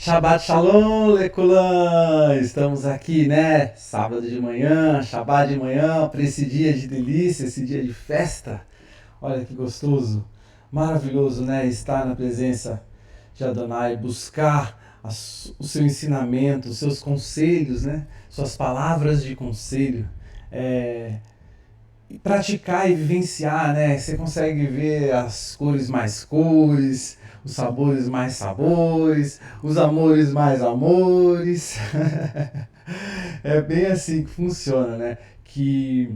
Shabbat Shalom, Leculan! Estamos aqui, né? Sábado de manhã, Shabbat de manhã, para esse dia de delícia, esse dia de festa. Olha que gostoso, maravilhoso, né? Estar na presença de Adonai, buscar o seu ensinamento, os seus conselhos, né? Suas palavras de conselho. E praticar e vivenciar, né? Você consegue ver as cores mais cores, os sabores mais sabores, os amores mais amores. É bem assim que funciona, né? Que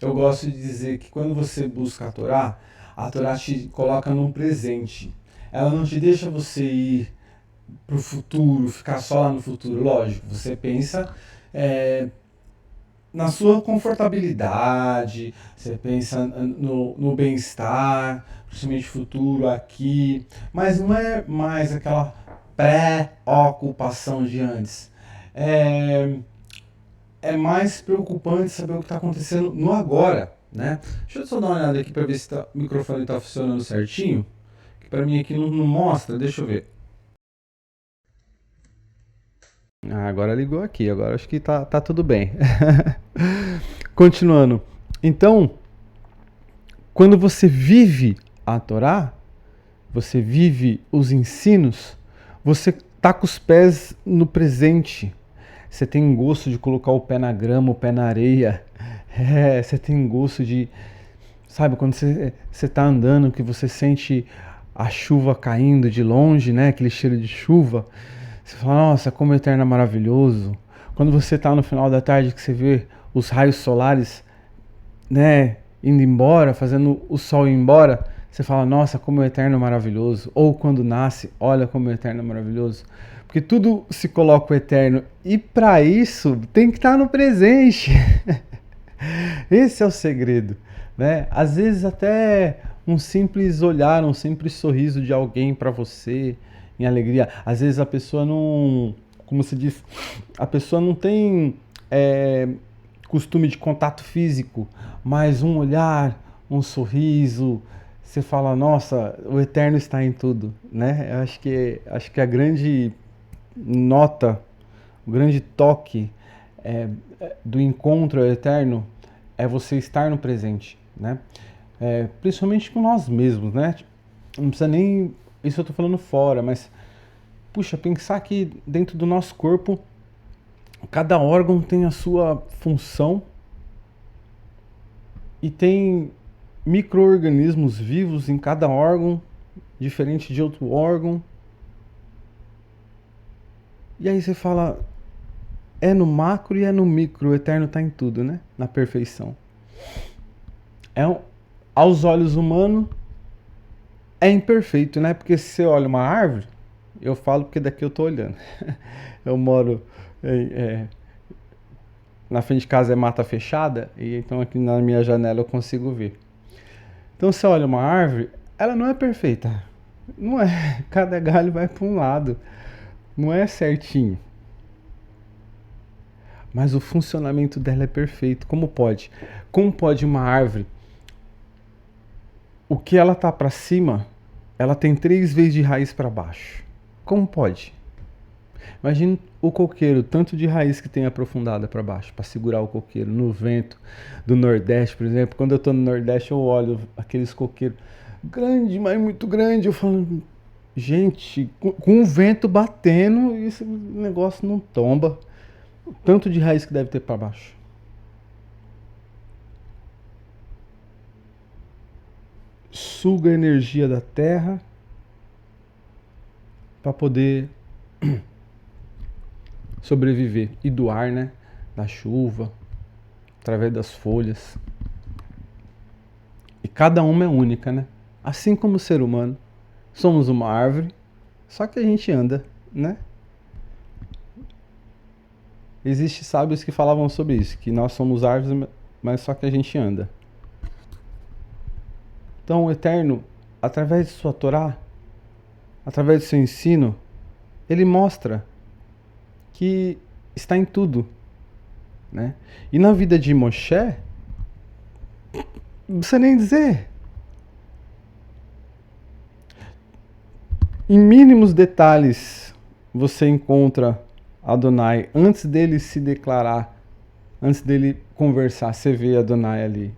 eu gosto de dizer que quando você busca a Torá te coloca num presente. Ela não te deixa você ir pro futuro, ficar só lá no futuro. Lógico, você pensa na sua confortabilidade, você pensa no bem-estar, principalmente futuro aqui, mas não é mais aquela pré-ocupação de antes. É, é mais preocupante saber o que está acontecendo no agora, né? Deixa eu só dar uma olhada aqui para ver se o microfone está funcionando certinho, que para mim aqui não mostra, deixa eu ver. Ah, agora ligou aqui, agora acho que tá tudo bem. Continuando. Então, quando você vive a Torá, você vive os ensinos, você tá com os pés no presente. Você tem gosto de colocar o pé na grama, o pé na areia. Você tem gosto de... Sabe, quando você tá andando, que você sente a chuva caindo de longe, né? Aquele cheiro de chuva. Você fala, nossa, como o Eterno é maravilhoso. Quando você tá no final da tarde, que você vê os raios solares, né, indo embora, fazendo o sol ir embora, você fala, nossa, como o Eterno é maravilhoso. Ou quando nasce, olha como o Eterno é maravilhoso. Porque tudo se coloca o Eterno. E para isso, tem que estar no presente. Esse é o segredo, né? Às vezes até um simples olhar, um simples sorriso de alguém para você, em alegria. Às vezes a pessoa não, como se diz, a pessoa não tem costume de contato físico, mas um olhar, um sorriso, você fala, nossa, o Eterno está em tudo, né? Eu acho que a grande nota, o grande toque do encontro ao Eterno é você estar no presente, né? Principalmente com nós mesmos, né? Não precisa nem... Isso eu estou falando fora, mas... Puxa, pensar que dentro do nosso corpo, cada órgão tem a sua função e tem micro-organismos vivos em cada órgão, diferente de outro órgão. E aí você fala, é no macro e é no micro, o Eterno está em tudo, né? Na perfeição. Aos olhos humanos, é imperfeito, né? Porque se você olha uma árvore, eu falo porque daqui eu tô olhando. Eu moro na frente de casa é mata fechada, e então aqui na minha janela eu consigo ver. Então você olha uma árvore, ela não é perfeita. Não é. Cada galho vai para um lado. Não é certinho. Mas o funcionamento dela é perfeito. Como pode? Como pode uma árvore? O que ela tá para cima, ela tem 3 vezes de raiz para baixo. Como pode? Imagina o coqueiro, tanto de raiz que tem aprofundada para baixo, para segurar o coqueiro no vento do Nordeste, por exemplo. Quando eu estou no Nordeste, eu olho aqueles coqueiros grande, mas muito grande. Eu falo, gente, com o vento batendo, esse negócio não tomba. O tanto de raiz que deve ter para baixo. Suga a energia da terra para poder sobreviver. E do ar, né? Da chuva, através das folhas. E cada uma é única, né? Assim como o ser humano. Somos uma árvore, só que a gente anda, né? Existem sábios que falavam sobre isso, que nós somos árvores, mas só que a gente anda. Então o Eterno, através de sua Torá, através do seu ensino, ele mostra que está em tudo, né? E na vida de Moshe, não precisa nem dizer. Em mínimos detalhes, você encontra Adonai antes dele se declarar, antes dele conversar, você vê Adonai ali.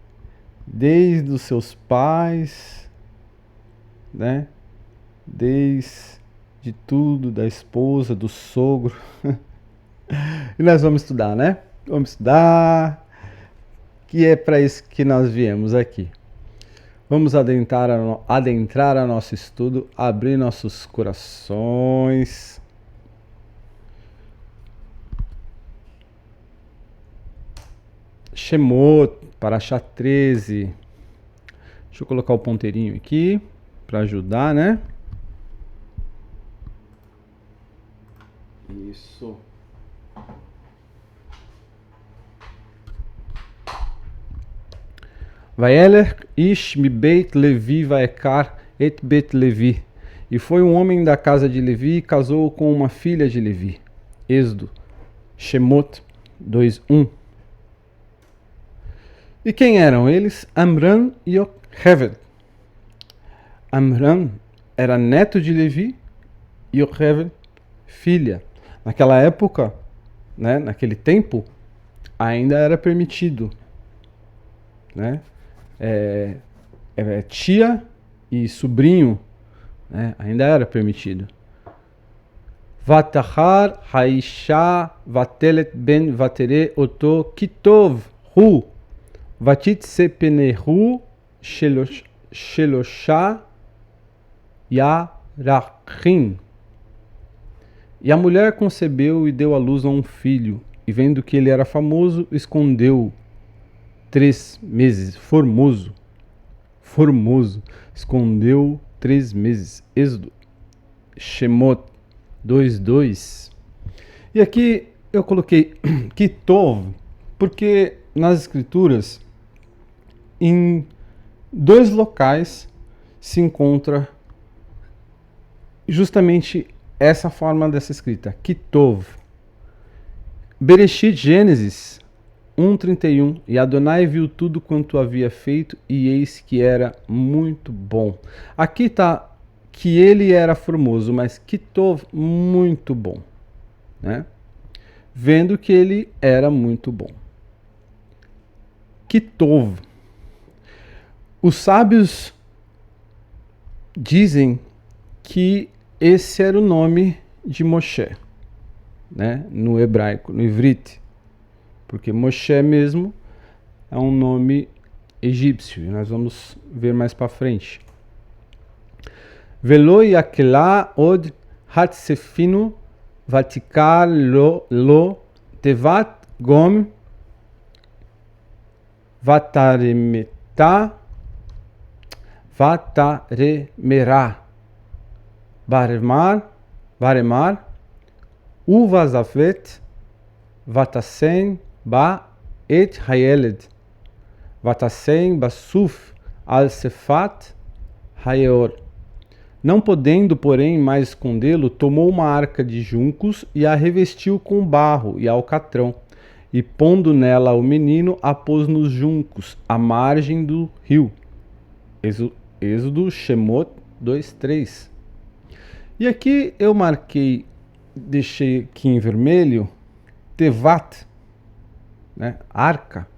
Desde os seus pais, né? Desde tudo, da esposa, do sogro. E nós vamos estudar, né? Vamos estudar, que é para isso que nós viemos aqui. Vamos adentrar a nosso estudo, abrir nossos corações. Shemot, Parashá 13. Deixa eu colocar o ponteirinho aqui para ajudar, né? Isso. Vaelech ish mi beit Levi vaekar et bet Levi. E foi um homem da casa de Levi e casou com uma filha de Levi. Êxodo, Shemot 2:1. E quem eram eles? Amram e Yocheved. Amram era neto de Levi e Yocheved, filha. Naquela época, né, naquele tempo, ainda era permitido, né? Tia e sobrinho, né, ainda era permitido. Vatachar haisha vatelet ben vatere oto kitov hu vatit sepenehu shelosha yarachim. E a mulher concebeu e deu à luz a um filho, e vendo que ele era famoso, escondeu 3 meses. Formoso. Escondeu 3 meses. Êxodo, Shemot 2:2. E aqui eu coloquei Kitov, porque nas escrituras, em 2 locais, se encontra justamente essa forma dessa escrita, Kitov. Bereshit, Gênesis 1:31. E Adonai viu tudo quanto havia feito, e eis que era muito bom. Aqui está que ele era formoso, mas Kitov, muito bom, né? Vendo que ele era muito bom. Kitov. Os sábios dizem que esse era o nome de Moshe, né? No hebraico, no ivrit, porque Moshe mesmo é um nome egípcio, e nós vamos ver mais para frente. Velo yakela od hatsefinu vatikar lo tevat gom vataremera Varemar, Uvazafet, Vatasen, Ba, Et Hayeled, Vatasen, Basuf, Al-Sefat, Hayeor. Não podendo, porém, mais escondê-lo, tomou uma arca de juncos e a revestiu com barro e alcatrão, e pondo nela o menino, a pôs nos juncos, à margem do rio. Êxodo, Shemot 2:3. E aqui eu marquei, deixei aqui em vermelho, Tevat, né? Arca.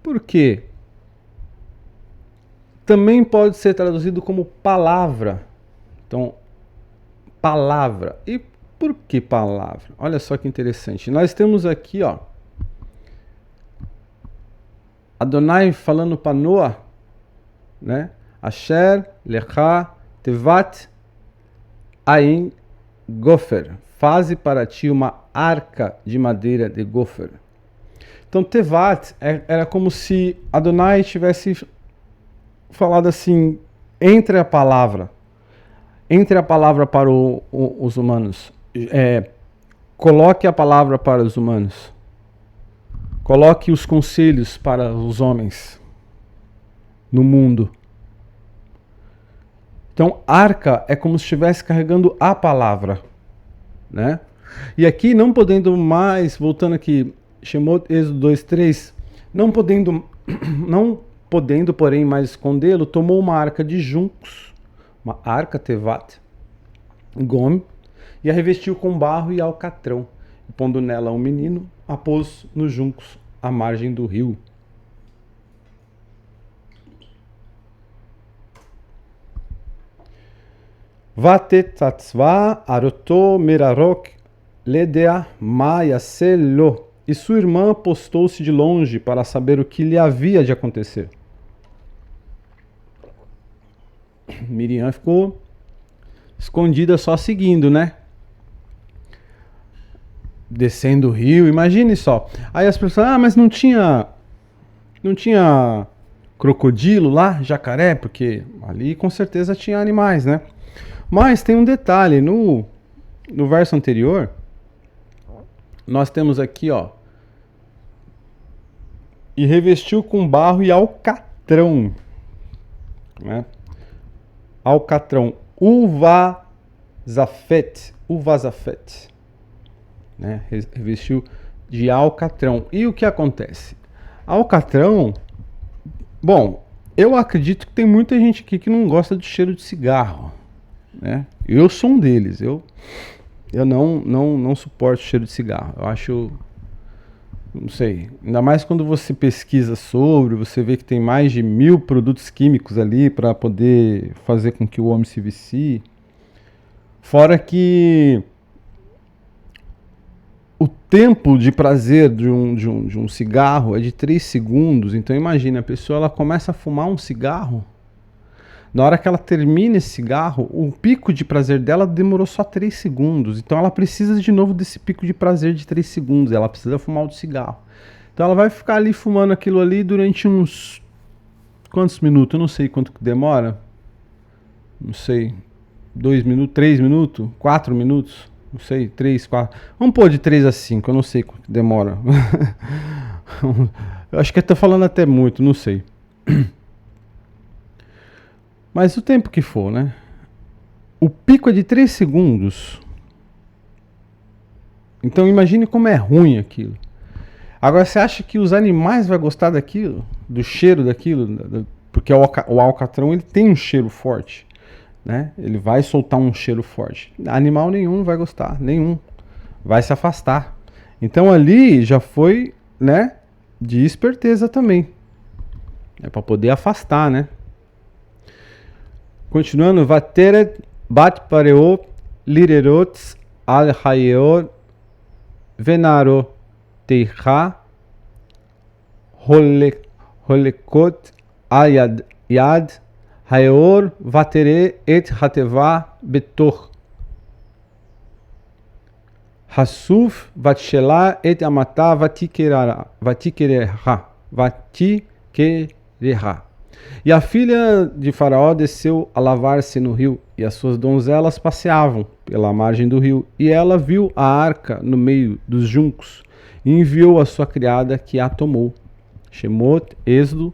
Por quê? Também pode ser traduzido como palavra. Então, palavra. E por que palavra? Olha só que interessante. Nós temos aqui, ó, Adonai falando para Noah, né? Asher, Lecha, Tevat, Ain, Gofer. Faze para ti uma arca de madeira de Gofer. Então, Tevat era como se Adonai tivesse falado assim, entre a palavra para os humanos. Coloque a palavra para os humanos. Coloque os conselhos para os homens no mundo. Então, arca é como se estivesse carregando a palavra, né? E aqui, não podendo mais, voltando aqui, Shemot, Êxodo 2:3, não podendo, porém, mais escondê-lo, tomou uma arca de juncos, uma arca Tevat, Gom, e a revestiu com barro e alcatrão, e pondo nela um menino, a pôs nos juncos à margem do rio. Vatetatzva aroto merarok ledea mayaselo. E sua irmã postou-se de longe para saber o que lhe havia de acontecer. Miriam ficou escondida só seguindo, né? Descendo o rio, imagine só. Aí as pessoas, mas não tinha crocodilo lá, jacaré, porque ali com certeza tinha animais, né? Mas tem um detalhe, no verso anterior, nós temos aqui, ó, e revestiu com barro e alcatrão, né? Alcatrão, uvazafet, né? Revestiu de alcatrão. E o que acontece? Alcatrão, bom, eu acredito que tem muita gente aqui que não gosta do cheiro de cigarro, né? Eu sou um deles. Eu não suporto o cheiro de cigarro. Eu acho, não sei, ainda mais quando você pesquisa sobre, você vê que tem mais de 1000 produtos químicos ali para poder fazer com que o homem se vicie. Fora que o tempo de prazer de um cigarro é de 3 segundos. Então imagina, a pessoa ela começa a fumar um cigarro. Na hora que ela termina esse cigarro, o pico de prazer dela demorou só 3 segundos. Então ela precisa de novo desse pico de prazer de 3 segundos. Ela precisa fumar outro cigarro. Então ela vai ficar ali fumando aquilo ali durante uns... Quantos minutos? Eu não sei quanto que demora. Não sei. 2 minutos, 3 minutos, 4 minutos. Não sei, 3, 4. Vamos pôr de 3 a 5. Eu não sei quanto que demora. Eu acho que eu tô falando até muito, não sei. Mas o tempo que for, né? O pico é de 3 segundos. Então imagine como é ruim aquilo. Agora você acha que os animais vão gostar daquilo? Do cheiro daquilo? Porque o alcatrão ele tem um cheiro forte, né? Ele vai soltar um cheiro forte. Animal nenhum vai gostar, nenhum. Vai se afastar. Então ali já foi, né? De esperteza também. É para poder afastar, né? Continuando, Vateret bat pareo lirerots al hayor venaro teicha holekot al yad hayor vatere et hateva betor hasuf vatshela et amata vatikereha. E a filha de Faraó desceu a lavar-se no rio, e as suas donzelas passeavam pela margem do rio. E ela viu a arca no meio dos juncos, e enviou a sua criada, que a tomou. Shemot, Êxodo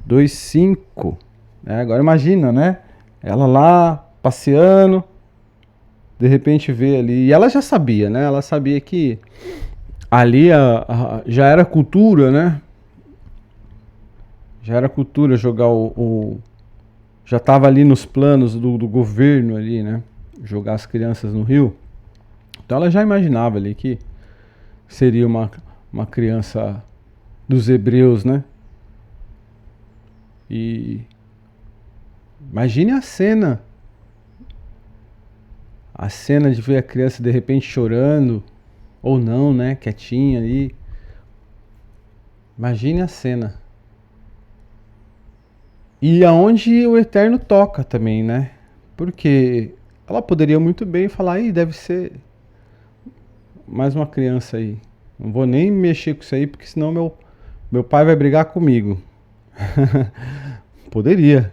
2:5. Agora imagina, né? Ela lá, passeando, de repente vê ali, e ela já sabia, né? Ela sabia que ali já era cultura, né? Já era cultura jogar já estava ali nos planos do governo ali, né? Jogar as crianças no rio. Então ela já imaginava ali que seria uma criança dos hebreus, né? E imagine a cena. A cena de ver a criança de repente chorando, ou não, né? Quietinha ali. Imagine a cena. E aonde o Eterno toca também, né? Porque ela poderia muito bem falar, deve ser mais uma criança aí. Não vou nem mexer com isso aí, porque senão meu pai vai brigar comigo. Poderia.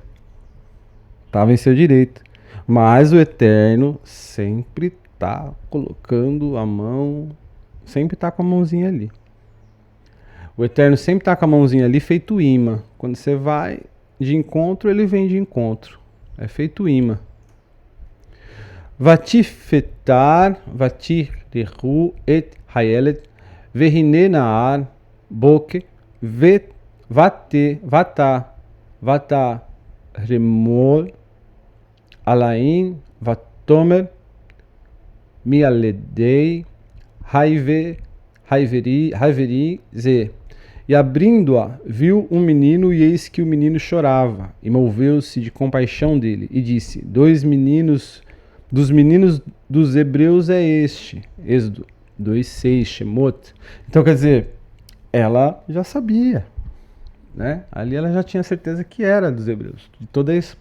Estava em seu direito. Mas o Eterno sempre tá colocando a mão, sempre tá com a mãozinha ali. O Eterno sempre tá com a mãozinha ali, feito imã. Quando você vai de encontro, ele vem de encontro. É feito imã. Vatifetar, vatirehu et hayelet, vehine naar, boke, vata remol, alain, vatomer, mialedei, raiveri ze. E abrindo-a, viu um menino, e eis que o menino chorava, e moveu-se de compaixão dele, e disse: dos meninos dos hebreus é este. Êxodo 2:6, Shemot. Então, quer dizer, ela já sabia, né? Ali ela já tinha certeza que era dos hebreus,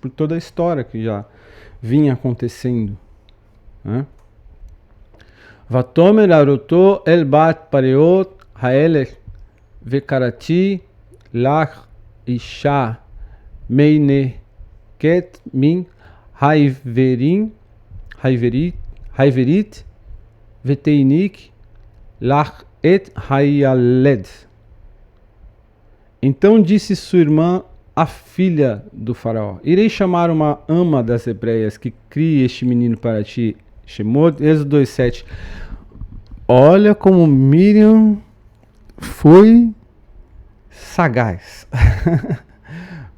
por toda a história que já vinha acontecendo, né? Vatomer aroto el bat pareot haelech vekarati lach isha meine ket min haiverit veteinik lach et hayaled. Então disse sua irmã, a filha do faraó: irei chamar uma ama das hebreias que crie este menino para ti. Shemot, Êxodo 2:7. Olha como Miriam foi sagaz.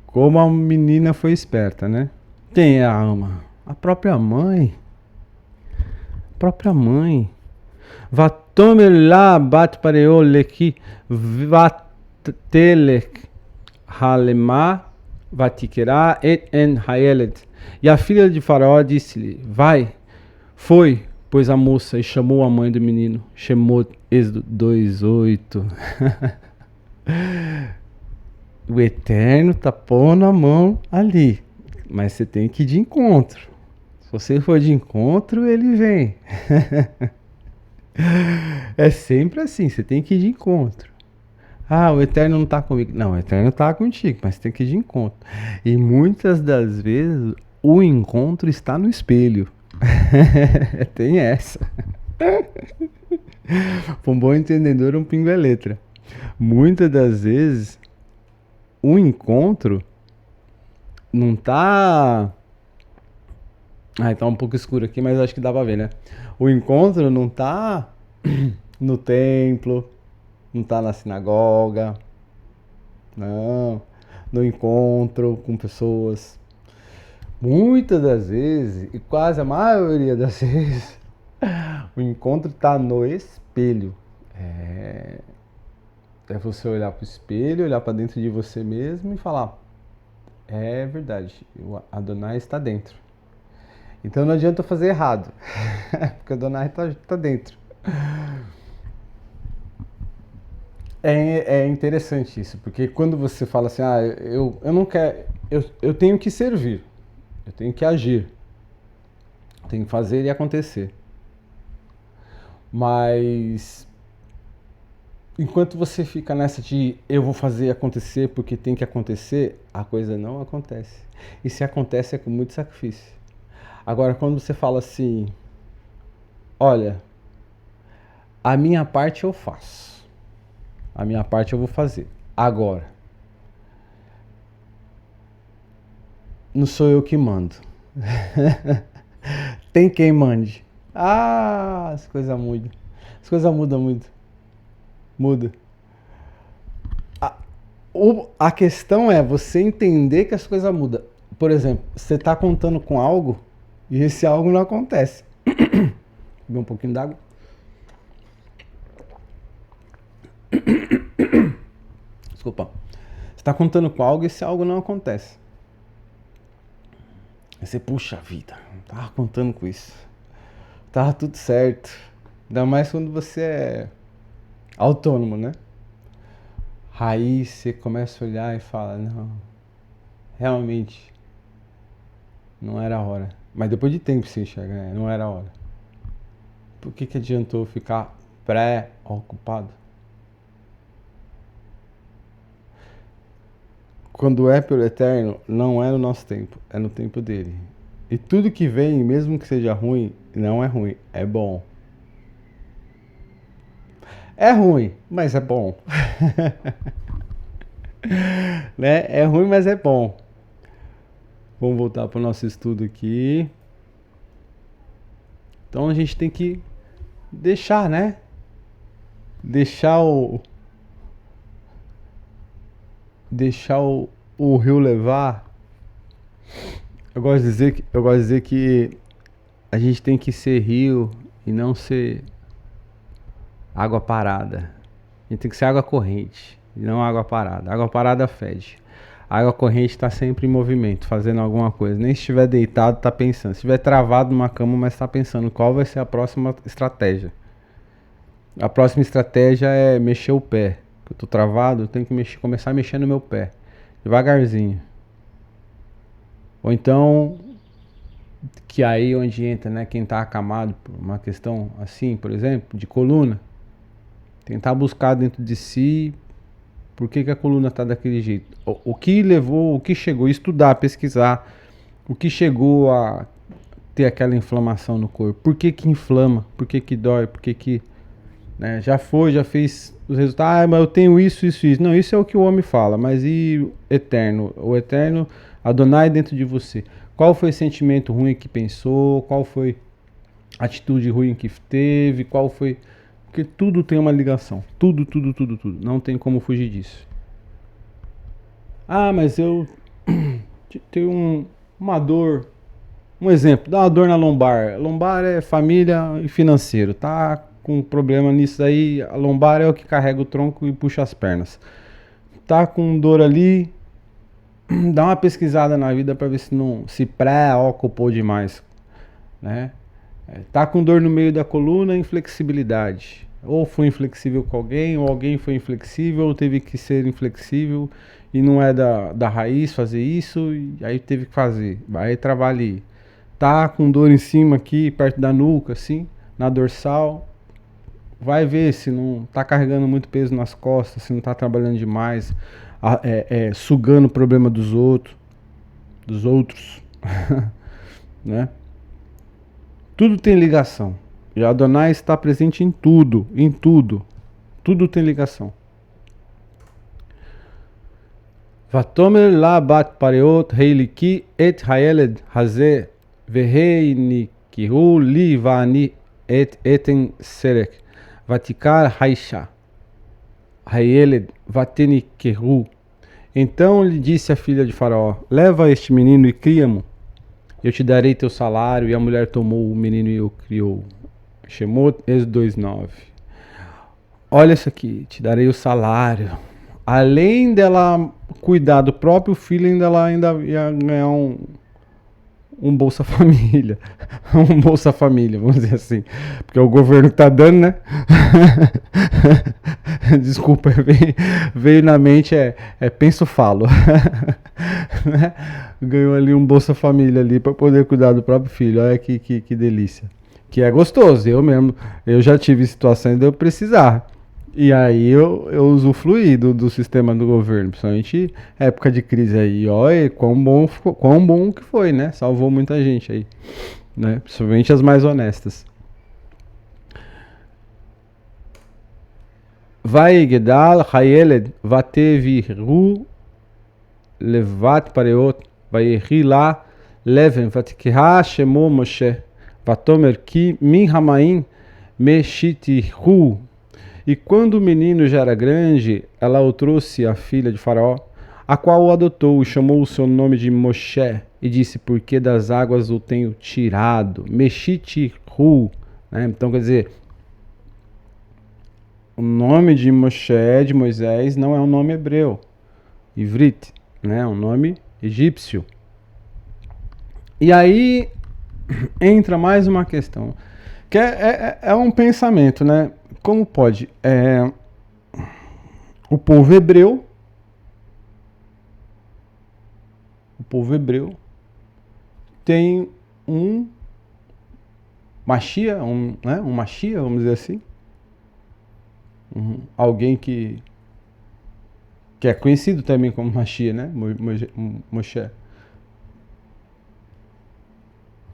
Como a menina foi esperta, né? Quem é a ama? A própria mãe. A própria mãe. Vatomer la bat pareo leki vatelek halema vatikera et en haeled. E a filha de Faraó disse-lhe: vai. Foi, pois, a moça, e chamou a mãe do menino. Chamou, Êxodo 2:8. O Eterno tá pondo a mão ali, mas você tem que ir de encontro. Se você for de encontro, ele vem. É sempre assim, você tem que ir de encontro. Ah, o Eterno não tá comigo. Não, o Eterno tá contigo, mas você tem que ir de encontro. E muitas das vezes o encontro está no espelho. Tem essa. Para um bom entendedor, um pingo é letra. Muitas das vezes o encontro não tá. Tá um pouco escuro aqui, mas acho que dá pra ver, né? O encontro não tá no templo, não tá na sinagoga, não. No encontro com pessoas. Muitas das vezes, e quase a maioria das vezes, o encontro está no espelho. É você olhar para o espelho, olhar para dentro de você mesmo e falar: é verdade, o Adonai está dentro. Então não adianta eu fazer errado, porque o Adonai está dentro. É interessante isso, porque quando você fala assim: eu não quero, eu tenho que servir. Eu tenho que agir. Tenho que fazer e acontecer. Mas enquanto você fica nessa de eu vou fazer acontecer porque tem que acontecer, a coisa não acontece. E se acontece é com muito sacrifício. Agora, quando você fala assim: olha, a minha parte eu faço. A minha parte eu vou fazer. Agora, não sou eu que mando. Tem quem mande. As coisas mudam. As coisas mudam muito. Muda. A questão é você entender que as coisas mudam. Por exemplo, você está contando com algo e esse algo não acontece. Beber um pouquinho d'água. Desculpa. Você está contando com algo e esse algo não acontece. Aí você, puxa vida, não tava contando com isso. Tava tudo certo. Ainda mais quando você é autônomo, né? Aí você começa a olhar e fala: não, realmente não era a hora. Mas depois de tempo você enxerga, né? Não era a hora. Por que adiantou ficar pré-ocupado? Quando é pelo Eterno, não é no nosso tempo, é no tempo dele. E tudo que vem, mesmo que seja ruim, não é ruim, é bom. É ruim, mas é bom. Né? É ruim, mas é bom. Vamos voltar para o nosso estudo aqui. Então a gente tem que deixar, né? Deixar o rio levar. Eu gosto de dizer que a gente tem que ser rio e não ser água parada. A gente tem que ser água corrente e não água parada. Água parada fede. A água corrente está sempre em movimento, fazendo alguma coisa. Nem se estiver deitado, está pensando. Se estiver travado numa cama, mas está pensando qual vai ser a próxima estratégia. A próxima estratégia é mexer o pé. Eu estou travado, eu tenho que começar a mexer no meu pé. Devagarzinho. Ou então, que aí onde entra, né, quem está acamado por uma questão assim, por exemplo, de coluna. Tentar buscar dentro de si por que a coluna está daquele jeito. O que levou, o que chegou, estudar, pesquisar, o que chegou a ter aquela inflamação no corpo. Por que inflama? Por que dói? Por que né, já fez os resultados. Ah, mas eu tenho isso. Não, isso é o que o homem fala. Mas e eterno? O eterno, Adonai dentro de você. Qual foi o sentimento ruim que pensou? Qual foi a atitude ruim que teve? Qual foi... Porque tudo tem uma ligação. Tudo. Não tem como fugir disso. Ah, mas eu tenho uma dor. Um exemplo, dá uma dor na lombar. Lombar é família e financeiro. Tá com problema nisso aí. A lombar é o que carrega o tronco e puxa as pernas. Tá com dor ali. Dá uma pesquisada na vida para ver se não se preocupou demais, né? Tá com dor no meio da coluna, inflexibilidade. Ou foi inflexível com alguém, ou alguém foi inflexível, ou teve que ser inflexível e não é da raiz fazer isso, e aí teve que fazer. Vai travar ali. Tá com dor em cima aqui, perto da nuca, assim, na dorsal. Vai ver se não tá carregando muito peso nas costas, se não tá trabalhando demais, sugando o problema dos outros, né? Tudo tem ligação. E Adonai está presente em tudo, em tudo. Tudo tem ligação. Vatomer la bat pareot heiliki et haeled haze veheinikihu li vani et eten serek vatikar haisha haeled vatenikehu. Então lhe disse a filha de Faraó: leva este menino e cria-mo. Eu te darei teu salário. E a mulher tomou o menino e o criou. Shemot, Êxodo 2:9. Olha isso aqui, te darei o salário. Além dela cuidar do próprio filho, ela ainda ia ganhar um Bolsa Família. Um Bolsa Família, vamos dizer assim. Porque é o governo que tá dando, né? Desculpa, veio na mente, penso falo. Ganhou ali um Bolsa Família ali para poder cuidar do próprio filho. Olha que delícia. Que é gostoso, eu já tive situações de eu precisar. E aí eu usufruí do sistema do governo, principalmente época de crise aí. Olha quão bom que foi, né? Salvou muita gente aí, né? Principalmente as mais honestas. Vai Gedal Hayeled Vateviru Levat Pareot vai lá Leven Vatikha Shemo Moshe Vatomer Ki Min Hamaim Meshitihu. E quando o menino já era grande, ela o trouxe à filha de Faraó, a qual o adotou e chamou o seu nome de Moshe, e disse: porque das águas o tenho tirado. Meshitihu, né? Então quer dizer, o nome de Moshe, de Moisés, não é um nome hebreu, ivrit, né? É um nome egípcio. E aí entra mais uma questão, que é um pensamento, né? Como pode? O povo hebreu tem um Machia, né? Um Machia, vamos dizer assim. Alguém que é conhecido também como Machia, né? Moshe.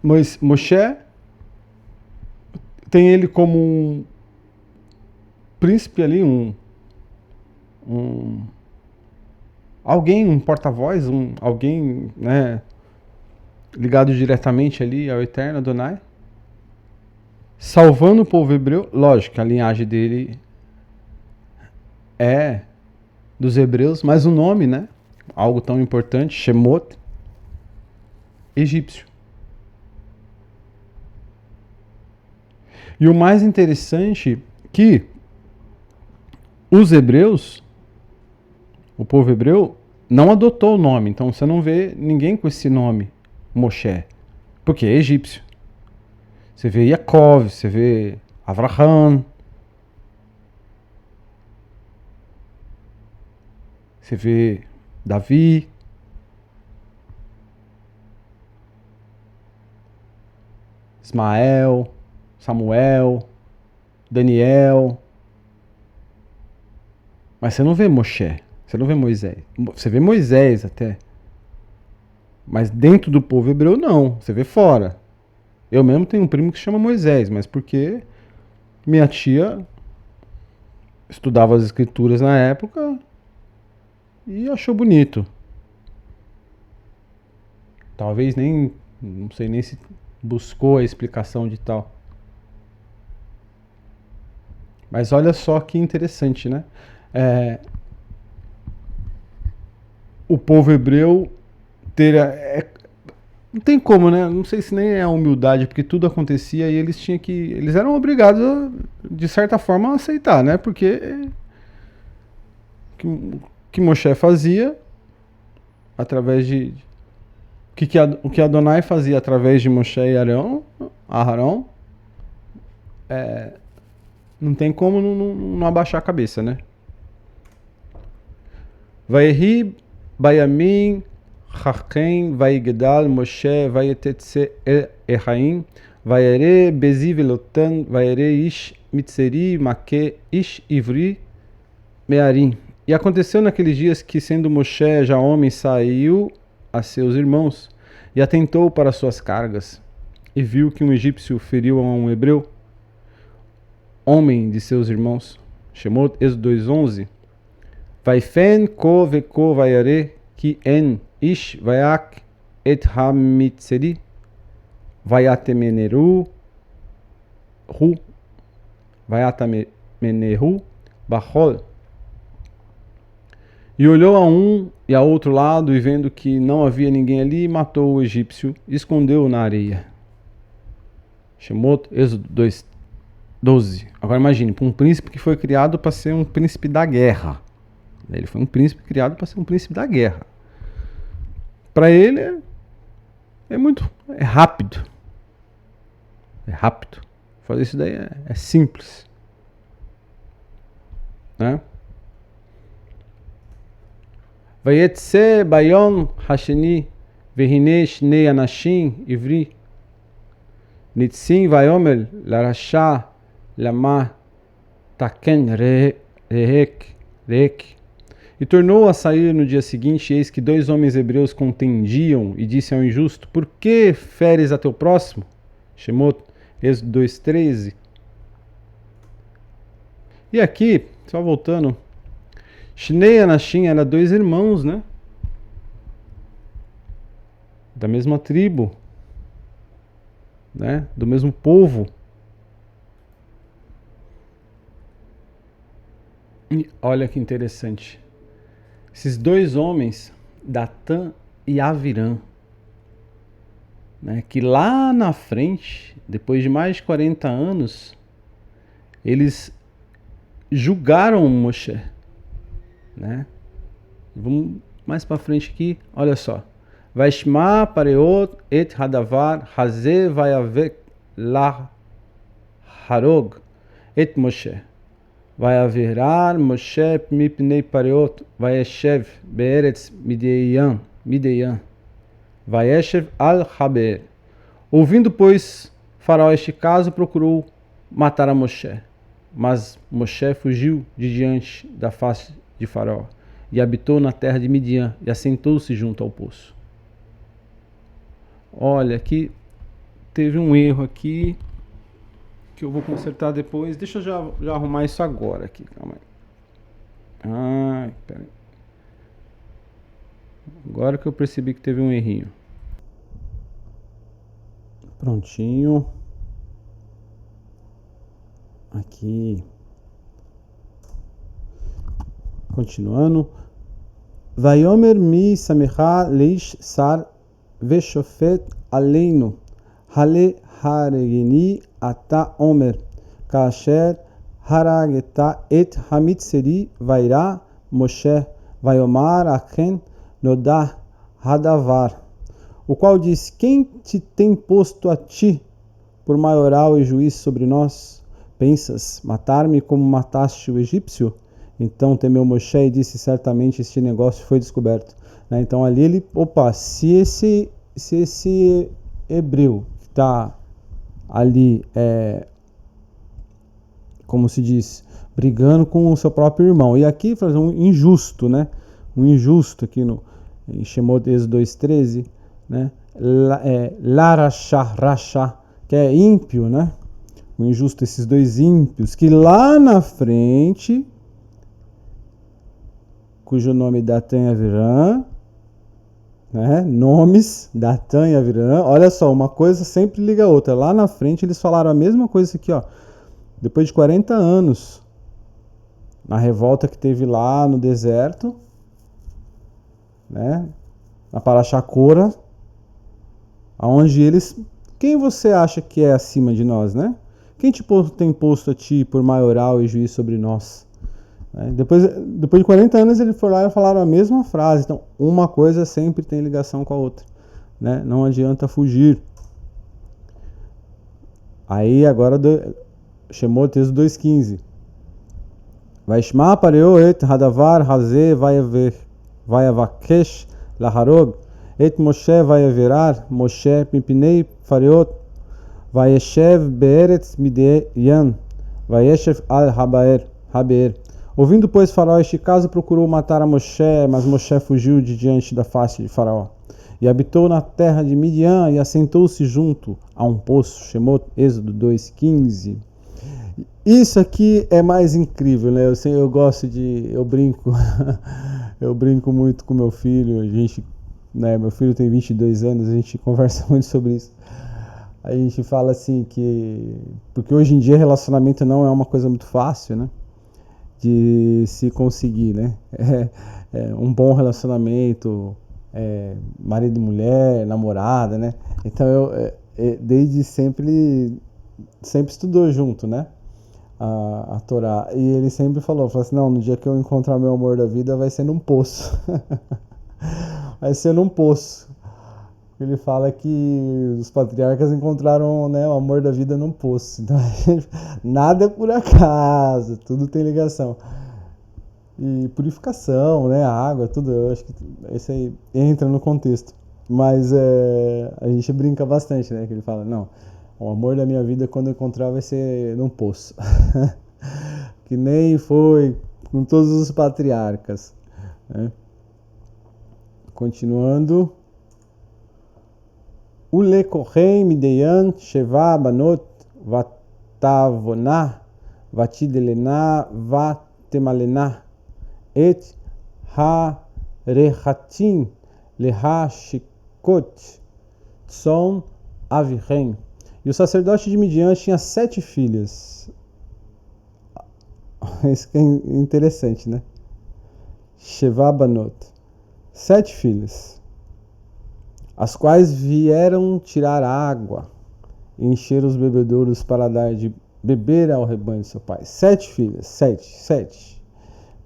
Mas Moshe tem ele como um príncipe ali, alguém, um porta-voz, alguém, né, ligado diretamente ali ao Eterno Adonai, salvando o povo hebreu. Lógico que a linhagem dele é dos hebreus, mas o nome, né, algo tão importante, Shemot, egípcio. E o mais interessante que os hebreus, o povo hebreu, não adotou o nome. Então você não vê ninguém com esse nome, Moshe, porque é egípcio. Você vê Yaakov, você vê Avraham, você vê Davi, Ismael, Samuel, Daniel. Mas você não vê Moshe, você não vê Moisés. Você vê Moisés até. Mas dentro do povo hebreu não, você vê fora. Eu mesmo tenho um primo que se chama Moisés, mas porque minha tia estudava as escrituras na época e achou bonito. Talvez nem, não sei nem se buscou a explicação de tal. Mas olha só que interessante, né? O povo hebreu ter... não tem como, né? Não sei se nem é a humildade, porque tudo acontecia e eles tinham que... Eles eram obrigados, de certa forma, a aceitar, né? Porque que Moshe fazia através de... O que Adonai fazia através de Moshe e Aarão, não tem como não abaixar a cabeça, né? Vayehi Bayamin Chachem Vayigdal Moshe Vayetetze Echaim Vayere Bezi Velotan Vayere Ish Mitzeri Make Ish Ivri Mearim. E aconteceu naqueles dias que, sendo Moshe já homem, saiu a seus irmãos e atentou para suas cargas e viu que um egípcio feriu a um hebreu, homem de seus irmãos. Shemot, Êxodo 2:11. Vaifen ko veko vayare ki en ish vayak et hamitzeri vayatemeneru hu vayatameneru bachol. E olhou a um e a outro lado, e vendo que não havia ninguém ali, matou o egípcio e escondeu-o na areia. Shemot, Êxodo 2:12. Agora imagine, para um príncipe que foi criado para ser um príncipe da guerra. Ele foi um príncipe criado para ser um príncipe da guerra. Para ele é rápido. É rápido. Fazer isso daí é simples. Né? Vayetse bayom hasheni vehine shnei anashim ivri nitzim vayomer larasha lama taken rehek. E tornou a sair no dia seguinte, eis que 2 homens hebreus contendiam, e disse ao injusto: por que feres a teu próximo? Shemot, Êxodo 2:13. E aqui, só voltando, Shnei Anashim era 2 irmãos, né? Da mesma tribo, né? Do mesmo povo. E olha que interessante. Esses 2 homens, Datã e Avirã, né? Que lá na frente, depois de mais de 40 anos, eles julgaram Moshe. Né? Vamos mais para frente aqui, olha só. Vaishma pareot et hadavar haze vayavek la harog et Moshe. Vayavirar Moshe mipnei pareot vayeshev beeretz Midian. Vayeshev al haber. Ouvindo, pois, Faraó este caso, procurou matar a Moshe. Mas Moshe fugiu de diante da face de Faraó e habitou na terra de Midian e assentou-se junto ao poço. Olha, aqui teve um erro aqui que eu vou consertar depois. Deixa eu já arrumar isso agora aqui, calma aí. Pera aí. Agora que eu percebi que teve um errinho. Prontinho. Aqui. Continuando. Vayomer mi samecha leish sar veshofet aleinu Hale haregeni ata omer, kasher harageta et hamitzeri vaira Moshe vaiomar achen nodah hadavar. O qual diz: quem te tem posto a ti por maioral e juiz sobre nós? Pensas matar-me como mataste o egípcio? Então temeu Moshe e disse: certamente este negócio foi descoberto. Então ali ele, se esse hebreu que está ali, como se diz, brigando com o seu próprio irmão, e aqui faz um injusto, né? Um injusto aqui em Shemot Êxodo 2:13, né? Rasha, que é ímpio, né? O injusto, esses dois ímpios, que lá na frente, cujo nome Datan e Aviram, né? Nomes Datan e Aviram, olha só, uma coisa sempre liga a outra. Lá na frente eles falaram a mesma coisa aqui, ó. Depois de 40 anos, na revolta que teve lá no deserto, né? Na Parashá Korah, aonde eles... Quem você acha que é acima de nós, né? Quem tem posto a ti por maioral e juiz sobre nós? Depois de 40 anos eles foram lá e falaram a mesma frase. Então, uma coisa sempre tem ligação com a outra, né? Não adianta fugir. Aí agora Shemot Êxodo 2:15. Vaishma pareo et hadavar hazeh vayavakesh laharog et Moshe vayaverar Moshe pipnei fariot vayeshev be'eretz Midian vayeshev al haber. Ouvindo, pois, Faraó este caso, procurou matar a Moshe, mas Moshe fugiu de diante da face de Faraó. E habitou na terra de Midian e assentou-se junto a um poço. Shemot Êxodo 2:15. Isso aqui é mais incrível, né? Eu brinco, eu brinco muito com meu filho. Meu filho tem 22 anos, a gente conversa muito sobre isso. A gente fala assim porque hoje em dia relacionamento não é uma coisa muito fácil, né? De se conseguir, né? Um bom relacionamento, marido e mulher, namorada, né? Então desde sempre estudou junto, né? A Torá. E ele sempre falou assim, não, no dia que eu encontrar meu amor da vida vai ser num poço. Vai ser num poço. Ele fala que os patriarcas encontraram, né, o amor da vida num poço. Então, nada é por acaso, tudo tem ligação. E purificação, né, a água, tudo, eu acho que isso aí entra no contexto. Mas a gente brinca bastante, né, que ele fala, não, o amor da minha vida quando eu encontrar vai ser num poço. Que nem foi com todos os patriarcas, né? Continuando. Ule kohen mideyan sheva banot vatavonah vatidelena vatemalena et ha-rechatim leha-shikot tson avihem. E o sacerdote de Midian tinha 7 filhas. Isso que é interessante, né? Sheva banot. 7 filhas, as quais vieram tirar água e encher os bebedouros para dar de beber ao rebanho de seu pai. 7 filhas, 7.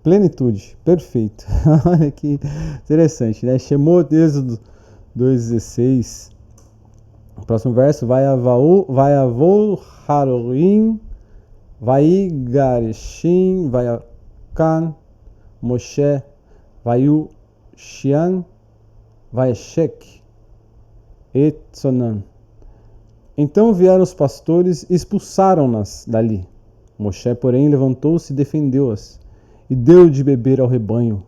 Plenitude, perfeito. Olha que interessante, né? Shemot Êxodo 2:16. O próximo verso, vai avol harorim, vai gareshim, vai akan, Moshe, vai Shian, Vaeshek et Sonan. Então vieram os pastores e expulsaram-nas dali. Moshe, porém, levantou-se e defendeu-as, e deu de beber ao rebanho.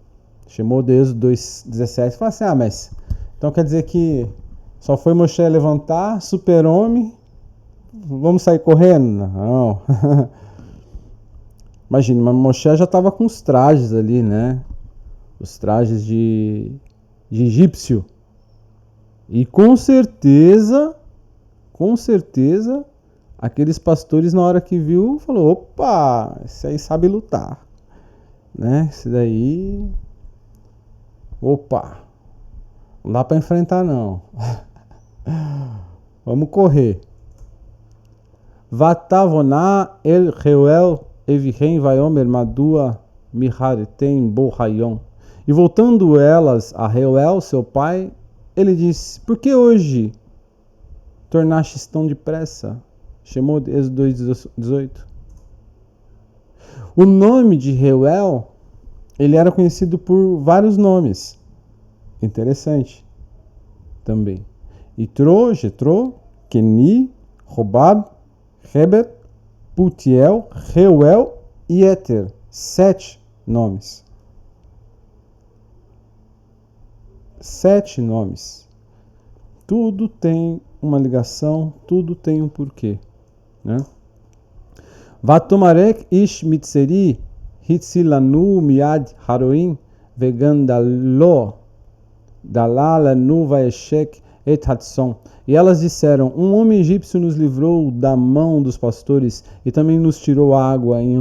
Chamou de Êxodo 2:17. Fala assim, mas então quer dizer que só foi Moshe levantar, super-homem, vamos sair correndo? Não. Imagina, mas Moshe já estava com os trajes ali, né? Os trajes de egípcio. E com certeza, aqueles pastores na hora que viu, falou, opa, esse aí sabe lutar, né? Esse daí, opa, não dá para enfrentar não. Vamos correr. Vatavoná el Reuel evihem vaiomer madua miharetem bo rayon. E voltando elas a Reuel, seu pai, ele disse: por que hoje tornastes tão depressa? Chamou de Êxodo 2:18. O nome de Reuel, ele era conhecido por vários nomes. Interessante também. Itró, Jetró, Keni, Robab, Heber, Putiel, Reuel e Éter. 7 nomes. 7 nomes. Tudo tem uma ligação, tudo tem um porquê, né? Vatomarek ish mitzeri hitzilanu miad haroim vegandalo dalalanu vaeshek et hatson. E elas disseram: um homem egípcio nos livrou da mão dos pastores e também nos tirou água em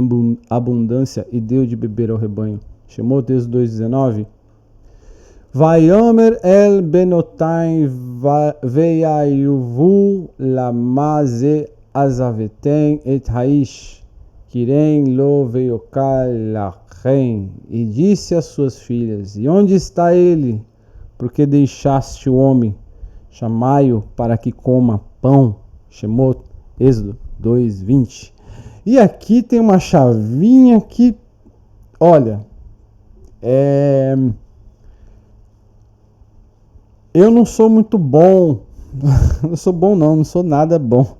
abundância e deu de beber ao rebanho. Shemot 2:19. Vayomer el benotai veyayuvu lamaze azavetem et haish kirem lo veyokal lachem. E disse às suas filhas: e onde está ele? Porque deixaste o homem? Chamai-o para que coma pão. Shemot, Êxodo 2:20. E aqui tem uma chavinha que, olha, eu não sou muito bom, não sou bom não sou nada bom.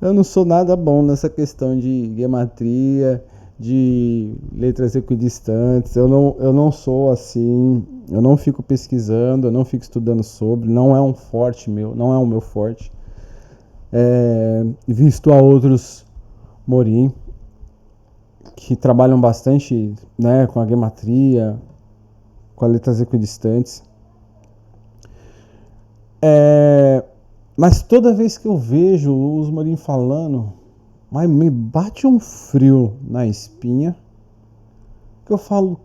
Eu não sou nada bom nessa questão de gematria, de letras equidistantes. Eu não sou assim, eu não fico pesquisando, eu não fico estudando sobre, não é um forte meu, não é o meu forte. Visto a outros morim que trabalham bastante, né, com a gematria, com as letras equidistantes. Mas toda vez que eu vejo os morim falando, me bate um frio na espinha, que eu falo: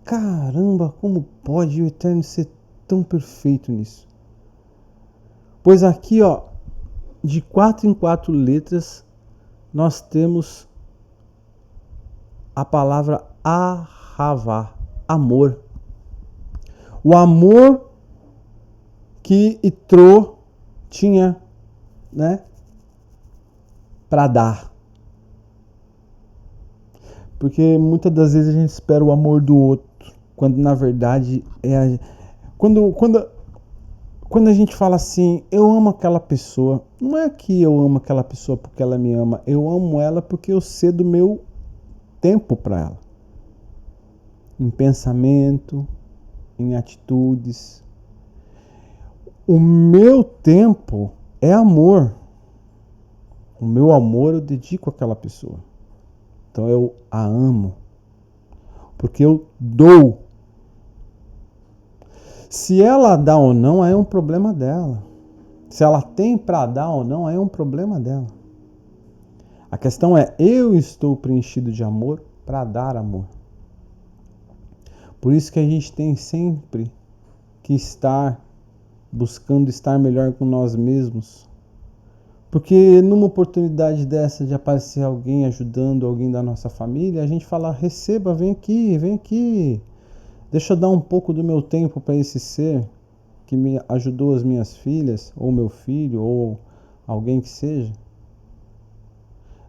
caramba, como pode o Eterno ser tão perfeito nisso? Pois aqui, ó, de 4 em 4 letras, nós temos a palavra ahavá, amor. O amor que Itró tinha, né, para dar. Porque muitas das vezes a gente espera o amor do outro, quando na verdade quando a gente fala assim: eu amo aquela pessoa, não é que eu amo aquela pessoa porque ela me ama, eu amo ela porque eu cedo meu tempo para ela. Em pensamento, em atitudes. O meu tempo é amor. O meu amor eu dedico àquela pessoa. Então eu a amo. Porque eu dou. Se ela dá ou não, é um problema dela. Se ela tem para dar ou não, é um problema dela. A questão é: eu estou preenchido de amor para dar amor. Por isso que a gente tem sempre que estar buscando estar melhor com nós mesmos. Porque numa oportunidade dessa de aparecer alguém ajudando alguém da nossa família, a gente fala: receba, vem aqui. Deixa eu dar um pouco do meu tempo para esse ser que me ajudou, as minhas filhas, ou meu filho, ou alguém que seja.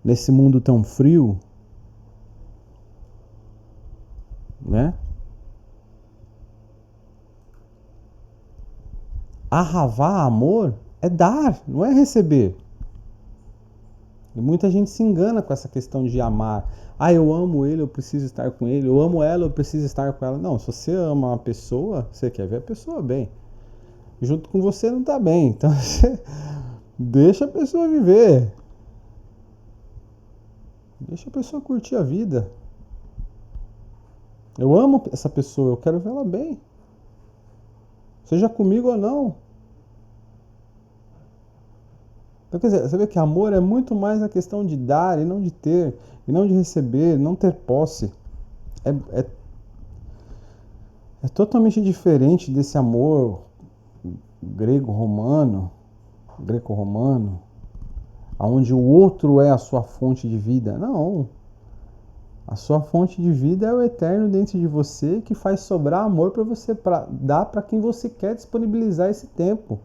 Nesse mundo tão frio, né? Ahavá, amor, é dar, não é receber. E muita gente se engana com essa questão de amar. Eu amo ele, eu preciso estar com ele. Eu amo ela, eu preciso estar com ela. Não, se você ama uma pessoa, você quer ver a pessoa bem. Junto com você não está bem. Então você deixa a pessoa viver. Deixa a pessoa curtir a vida. Eu amo essa pessoa, eu quero ver ela bem. Seja comigo ou não. Então, quer dizer, você vê que amor é muito mais a questão de dar e não de ter, e não de receber, não ter posse. É totalmente diferente desse amor grego-romano, greco-romano, onde o outro é a sua fonte de vida. Não. A sua fonte de vida é o eterno dentro de você, que faz sobrar amor para você dar para quem você quer disponibilizar esse tempo.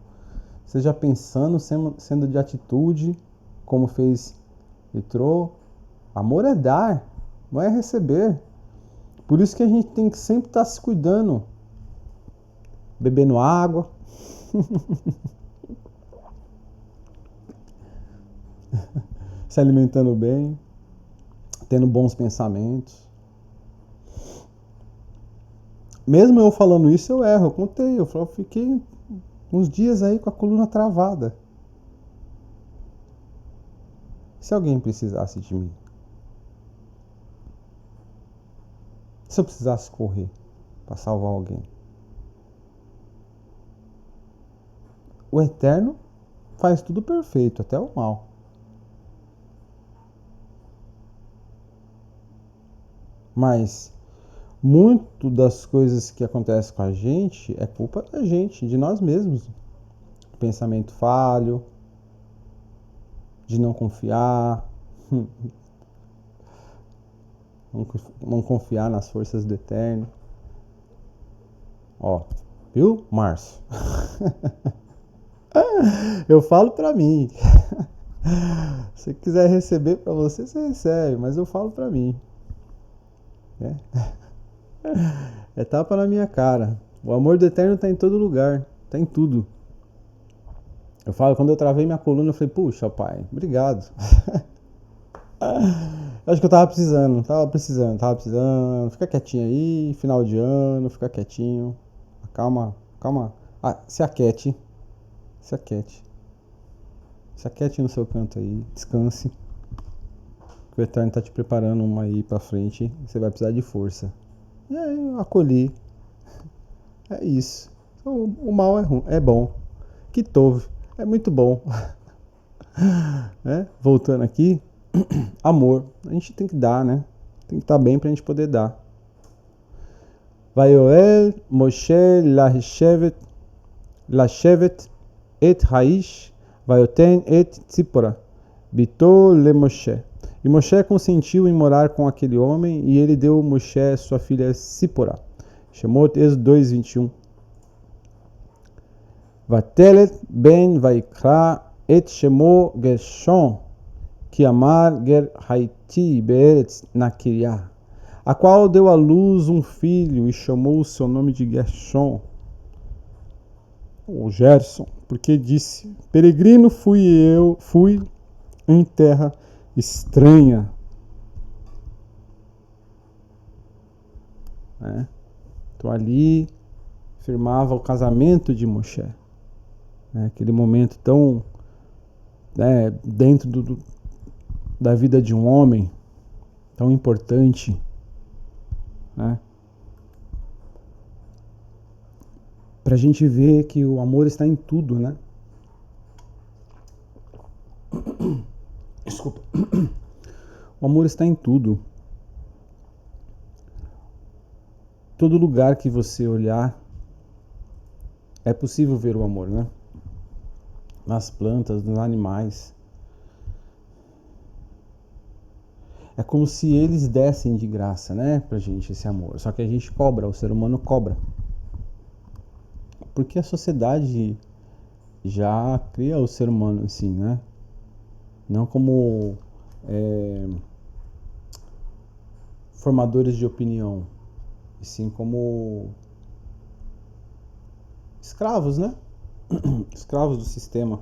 Seja pensando, sendo de atitude, como fez Yitro. Amor é dar, não é receber. Por isso que a gente tem que sempre estar se cuidando. Bebendo água. Se alimentando bem. Tendo bons pensamentos. Mesmo eu falando isso, eu erro. Eu contei, eu fiquei uns dias aí com a coluna travada. Se alguém precisasse de mim? Se eu precisasse correr para salvar alguém? O Eterno faz tudo perfeito, até o mal. Mas muito das coisas que acontecem com a gente é culpa da gente, de nós mesmos. Pensamento falho, de não confiar, não confiar nas forças do Eterno. Ó, viu, Márcio? Eu falo pra mim. Se quiser receber pra você, você recebe, mas eu falo pra mim. É tapa na minha cara. O amor do Eterno tá em todo lugar, tá em tudo. Eu falo, quando eu travei minha coluna, eu falei, puxa, pai, obrigado. Acho que eu tava precisando. Fica quietinho aí, final de ano, fica quietinho. Calma. Se aquiete. Se aquiete no seu canto aí, descanse. Que o Eterno tá te preparando uma aí pra frente. Você vai precisar de força. E aí eu acolhi. É isso. O mal é bom. Que tove. É muito bom. Voltando aqui. Amor. A gente tem que dar, né? Tem que estar bem pra gente poder dar. Vayoel Moshe Lashevet et Haish Vayoten et Tzipora Bito le Moshe. E Moshe consentiu em morar com aquele homem, e ele deu Moshe sua filha Tzipora. Shemot Êxodo 2:21. Vatelet ben Vaikra et Shemo Gershon, que amar ger Haiti be'eretz nakiria, a qual deu à luz um filho e chamou o seu nome de Gershon, ou Gerson, porque disse: peregrino fui em terra estranha. Então ali firmava o casamento de Moshe. Aquele momento tão dentro da vida de um homem, tão importante, pra gente ver que o amor está em tudo, né? Desculpa. O amor está em tudo. Todo lugar que você olhar, é possível ver o amor, né? Nas plantas, nos animais. É como se eles dessem de graça, né, pra gente esse amor. Só que a gente cobra, o ser humano cobra. Porque a sociedade já cria o ser humano assim, né? Não como formadores de opinião, e sim como escravos, né? Escravos do sistema.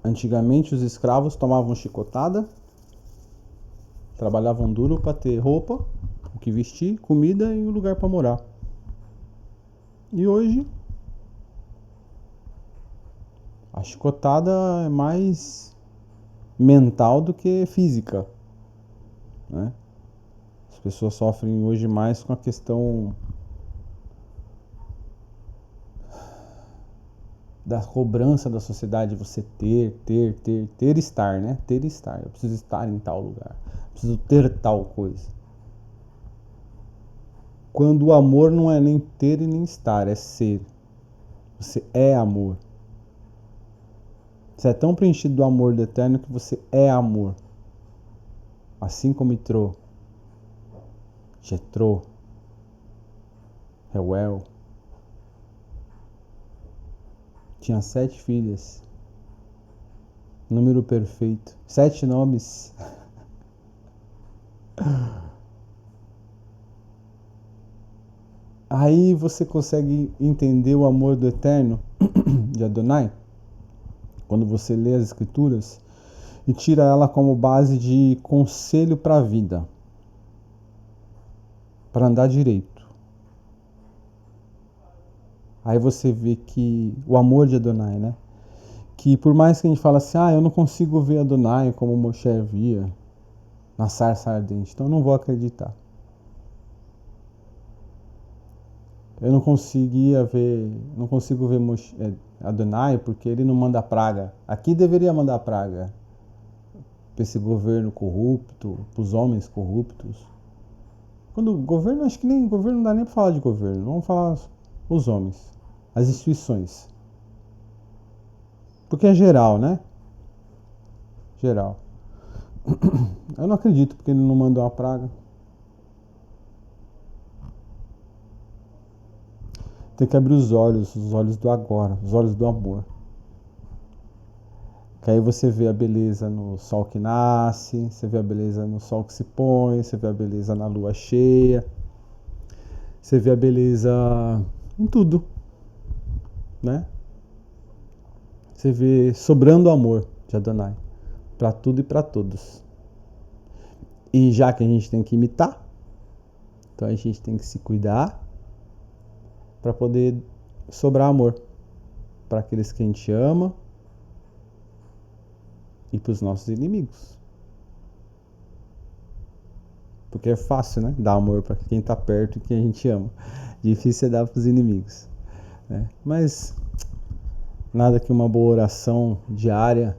Antigamente os escravos tomavam chicotada, trabalhavam duro para ter roupa, o que vestir, comida e um lugar para morar. E hoje a chicotada é mais mental do que física, né? As pessoas sofrem hoje mais com a questão da cobrança da sociedade, você estar, né? Ter estar. Eu preciso estar em tal lugar. Eu preciso ter tal coisa. quando o amor não é nem ter e nem estar, é ser. Você é amor. Você é tão preenchido do amor do Eterno que você é amor. Assim como Itrô, Jetrô, Reuel. Tinha 7 filhas. Número perfeito. 7 nomes. Aí você consegue entender o amor do Eterno de Adonai quando você lê as Escrituras e tira ela como base de conselho para a vida, para andar direito. Aí você vê que o amor de Adonai, né? Que por mais que a gente fale assim, eu não consigo ver Adonai como Moshe via na sarça ardente, então eu não vou acreditar. Eu não consigo ver Adonai porque ele não manda praga. Aqui deveria mandar praga para esse governo corrupto, para os homens corruptos. Quando o governo, acho que nem governo não dá nem para falar de governo. Vamos falar os homens, as instituições. Porque é geral, né? Geral. Eu não acredito porque ele não mandou uma praga. Tem que abrir os olhos do agora, os olhos do amor. Que aí você vê a beleza no sol que nasce, você vê a beleza no sol que se põe, você vê a beleza na lua cheia, você vê a beleza em tudo, né? Você vê sobrando o amor de Adonai para tudo e para todos. E já que a gente tem que imitar, então a gente tem que se cuidar para poder sobrar amor para aqueles que a gente ama e para os nossos inimigos. Porque é fácil, né? Dar amor para quem está perto e quem a gente ama. Difícil é dar para os inimigos, né? Mas nada que uma boa oração diária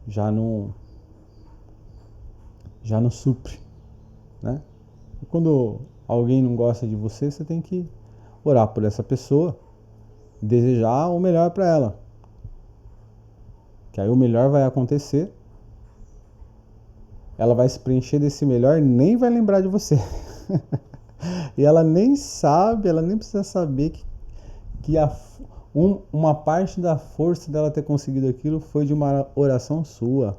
já não supre, né? E quando alguém não gosta de você, você tem que orar por essa pessoa, desejar o melhor para ela, que aí o melhor vai acontecer, ela vai se preencher desse melhor e nem vai lembrar de você. E ela nem sabe, ela nem precisa saber que uma parte da força dela ter conseguido aquilo foi de uma oração sua.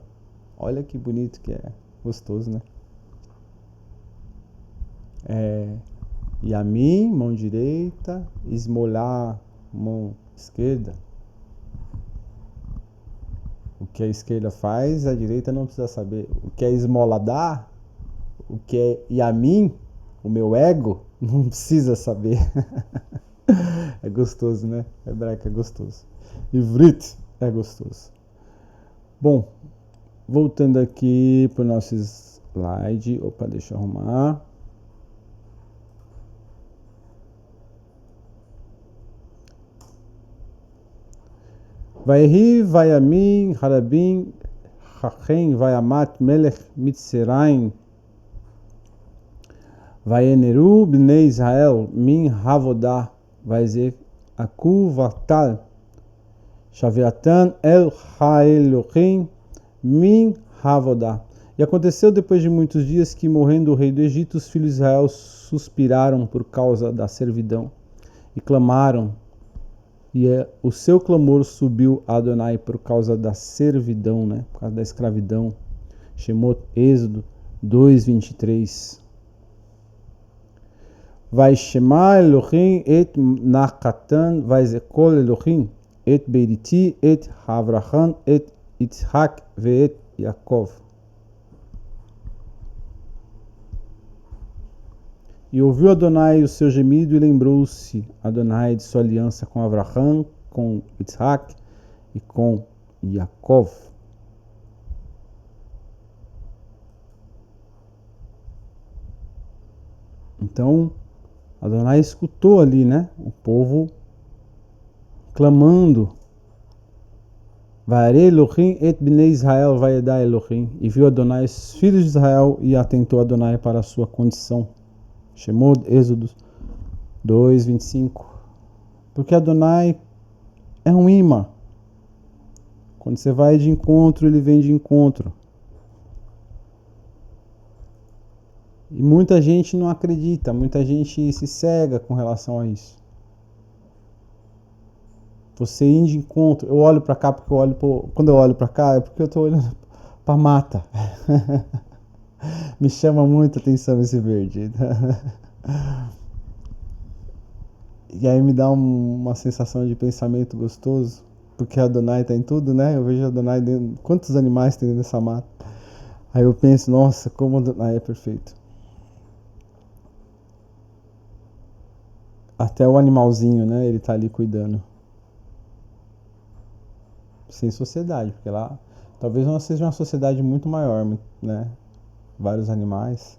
Olha que bonito que é, gostoso, né? Yamin, mão direita, esmolar, mão esquerda. O que a esquerda faz, a direita não precisa saber. O que a esmola dá, o que é Yamin, o meu ego, não precisa saber. É gostoso, né? Hebraico é gostoso. Ivrit é gostoso. Bom, voltando aqui para o nosso slide. Opa, deixa eu arrumar. Vaihi, Vayamin, Harabim, Hachem, Vayamat, Melech, Mitzrayim, Vayeneru, Bnei Israel, Min Havodah, Vaizer, Aku, Vatal, Shaviatan, El Haelohim, Min Havodah. E aconteceu depois de muitos dias que, morrendo o rei do Egito, os filhos de Israel suspiraram por causa da servidão e clamaram. E o seu clamor subiu a Adonai por causa da servidão, né? Por causa da escravidão. Shemot, Êxodo 2:23. Vai Shema Elohim et Nachatan, vai Zekol Elohim et Beiriti et Avraham et Yitzhak ve et Yaakov. E ouviu Adonai o seu gemido e lembrou-se Adonai de sua aliança com Avraham, com Yitzhak e com Yaakov. Então, Adonai escutou ali, né? O povo clamando. Vaere Elohim et bnei Israel vaiedá Elohim. E viu Adonai os filhos de Israel e atentou Adonai para a sua condição. Shemot, Êxodo 2, 25. Porque Adonai é um imã. Quando você vai de encontro, ele vem de encontro. E muita gente não acredita, muita gente se cega com relação a isso. Você ir de encontro, eu olho para cá porque quando eu olho para cá é porque eu estou olhando para a mata. Me chama muito a atenção esse verde. E aí me dá uma sensação de pensamento gostoso, porque a Adonai está em tudo, né? Eu vejo a Adonai dentro, quantos animais tem nessa mata. Aí eu penso, nossa, como a Adonai é perfeito. Até o animalzinho, né? Ele está ali cuidando. Sem sociedade, porque lá talvez não seja uma sociedade muito maior, né? Vários animais.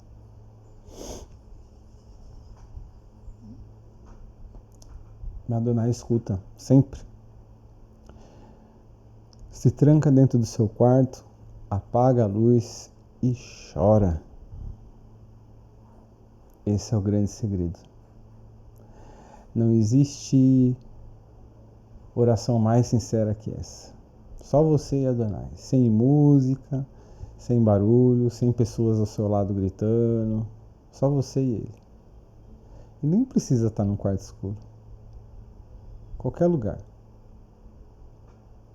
Adonai escuta, sempre. Se tranca dentro do seu quarto, apaga a luz e chora. Esse é o grande segredo. Não existe oração mais sincera que essa. Só você e Adonai. Sem música, sem barulho, sem pessoas ao seu lado gritando. Só você e ele. E nem precisa estar num quarto escuro. Qualquer lugar.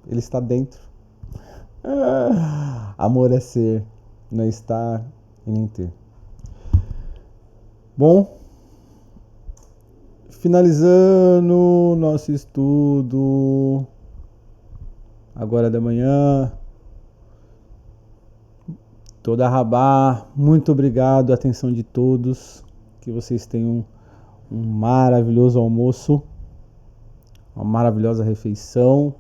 Ele está dentro. Amor é ser, não é estar e nem ter. Bom, finalizando nosso estudo agora da manhã. Toda Rabá, muito obrigado, a atenção de todos. Que vocês tenham um maravilhoso almoço, uma maravilhosa refeição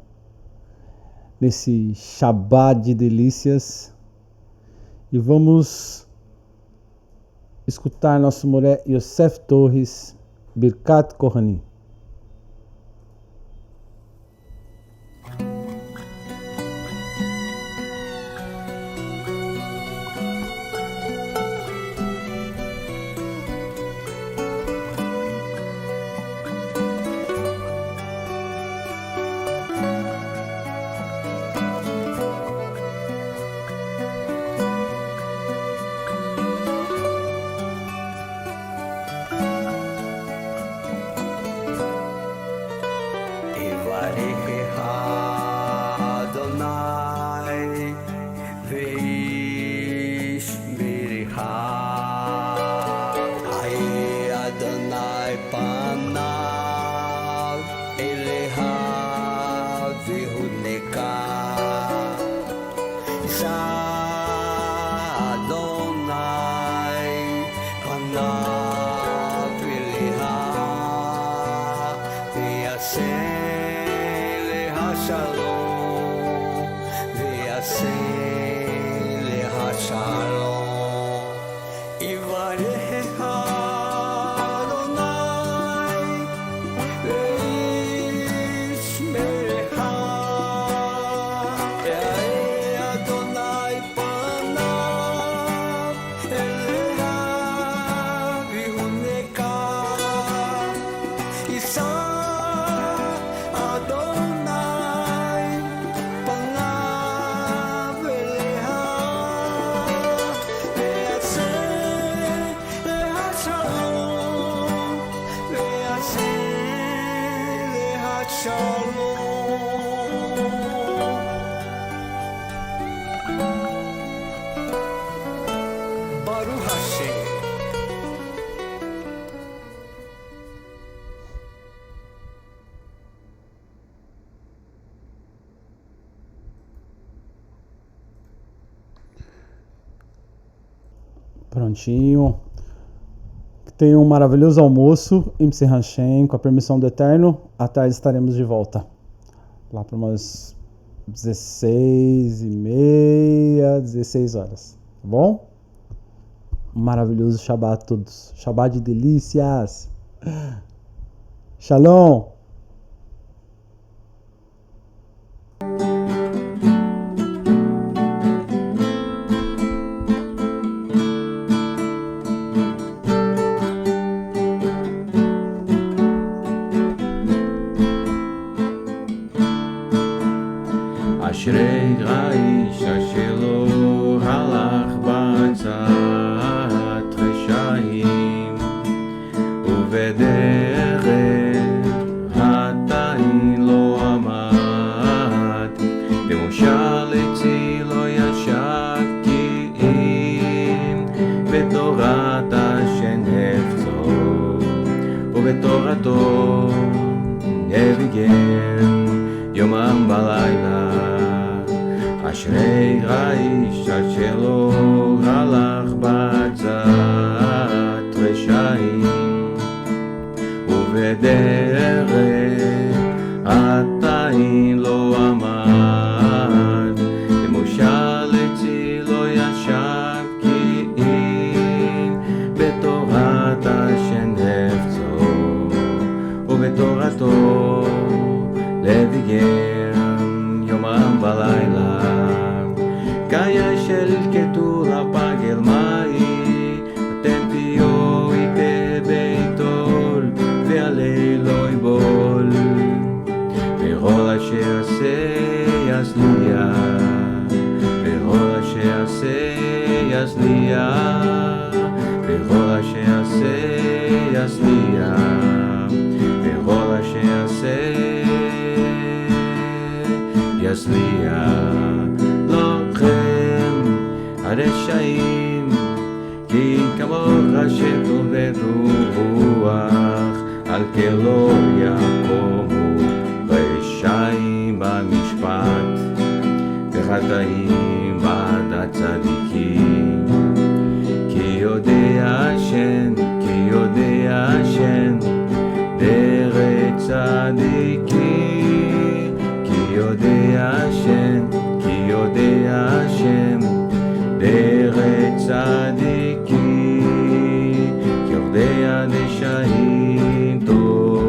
nesse Shabbat de delícias. E vamos escutar nosso Moré Yosef Torres, Birkat Kohanim. Prontinho. Tenha um maravilhoso almoço em Hashem, com a permissão do Eterno. À tarde estaremos de volta. Lá para umas 16h30, 16 horas. Tá bom? Um maravilhoso Shabbat a todos. Shabbat de delícias. Shalom. אשרי האיש אשר לא הלך בעצת רשעים, ובדרך חטאים לא עמד, במושב עצי לא ישב, כי אם בתורת השם חפצו, ובתורתו נביגם יומם בלילה. אשרי האיש אשר לא הלך בעצת רשעים, ובדרך חטאים לא עמד, במושב עצי לא ישב, כי אם בתורת השם חפצו, ובתורתו נביגם יומם בלילה. קיה של כתוב הפגל מאי, אתם תהיו איתי ביתול, ועלי לא יבול, וכל אשר עשה יצליח, וכל אשר עשה יצליח, וכל אשר עשה יצליח, וכל אשר עשה יצליח. לכם הרשעים, כי כמוך שטוב ורוח, על כן לא יקומו רשעים במשפט, וחטאים בעד הצדיקים. כי יודע השם, כי יודע השם דרך צדיקים, כי יודע השם, כי יודע השם דרך צדיקים, כי יודע דשאים טובים.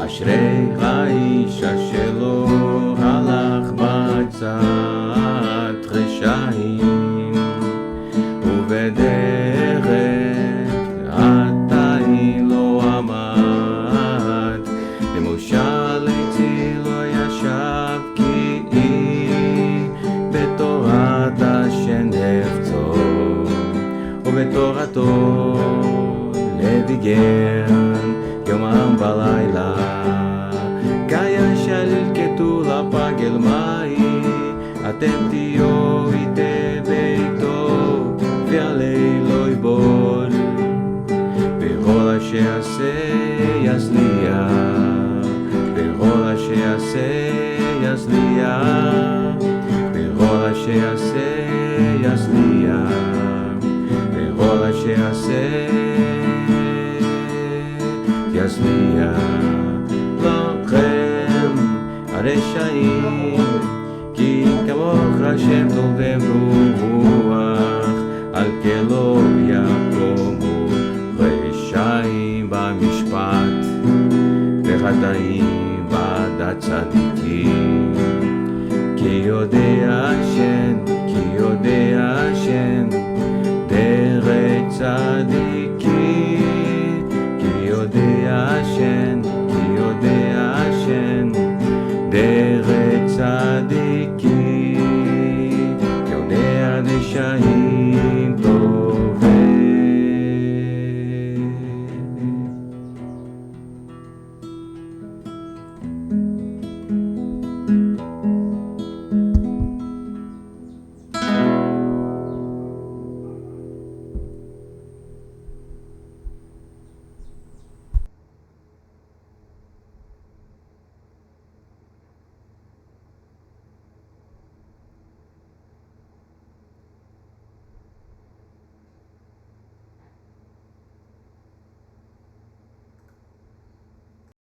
אשרי האיש אשר לא הלך בעצת רשעים, ובדרך חטאים לא עמד, במושב עצי לא ישב, כי אם בתורת השם חפצו, ובתורתו נביגם יומם בלילה. קיה של כתוב לפגל מאי, אתם תהיו איתי ביתו, ועלי לא יבול, וכל אשר עשה יצליח, וכל אשר עשה יצליח, וכל אשר עשה יצליח, וכל אשר עשה יצליח. לכם הרשעים, כי כמוך שם טוב ורוח, על כן לא יקומו רשעים במשפט, וחטאים בעד הצדיקים. כי יודע השם, כי יודע השם דרך צדיקים,